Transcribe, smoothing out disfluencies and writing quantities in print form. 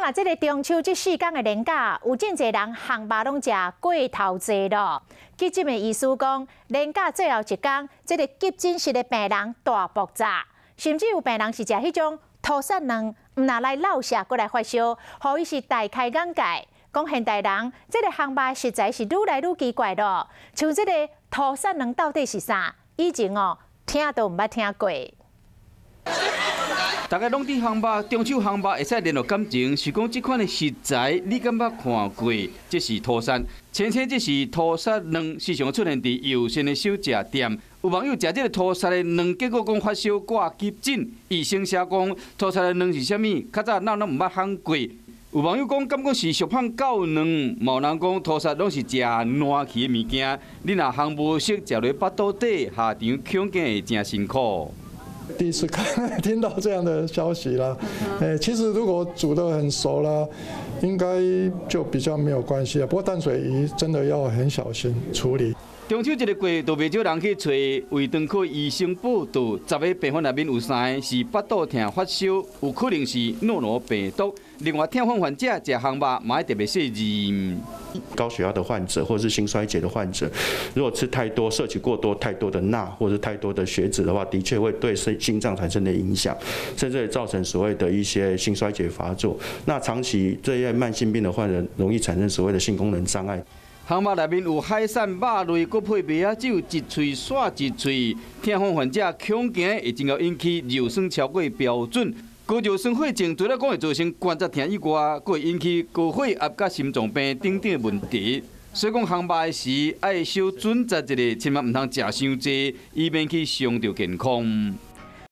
嘛，这个中秋这4天的连假，有真侪人烘肉拢食过头济咯。急诊的医师讲，连假最后一天，这个急诊室的病人大爆炸，甚至有病人是食迄种土沙卵，唔拿来落下过来发烧，互伊是大开眼界。讲现代人这个烘肉实在是愈来愈奇怪咯。像这个土沙卵到底是啥？以前听都唔捌听过。 大家拢伫烘肉，中秋烘肉会使联络感情，是讲这款的食材，你敢捌看过？这是土沙，前这是土沙卵，时常出现伫药膳的小食店。有网友食这个土沙的卵，结果讲发烧挂急诊，医生写讲土沙的卵是啥物？较早咱拢唔捌烘过。有网友讲，感觉是俗胖狗卵，某人讲土沙拢是食烂去的物件，你若烘无熟，食落腹肚底，下场恐惊会真辛苦。 第一次听到这样的消息啦，其实如果煮得很熟啦，应该就比较没有关系了。不过淡水鱼真的要很小心处理。 中秋节的过，都袂少人去找胃肠科医生报道。10个病患内面有3个是腹肚痛、发烧，有可能是诺罗病毒。另外，痛风患者食烘肉嘛要特别小心。高血压的患者或者是心衰竭的患者，如果吃太多、摄取过多、太多的钠或者太多的血脂的话，的确会对心脏产生的影响，甚至会造成所谓的一些心衰竭发作。那长期这些慢性病的患者容易产生所谓的性功能障碍。 烘肉内面有海产、肉类，搁配米仔酒，一喙煞一喙。痛风患者恐惊会真够引起尿酸超过标准。高尿酸血症除了讲会造成关节痛以外，搁会引起高血压、甲心脏病等等问题。所以讲烘肉时爱小准则一个，千万唔通食伤济，以免去伤到健康。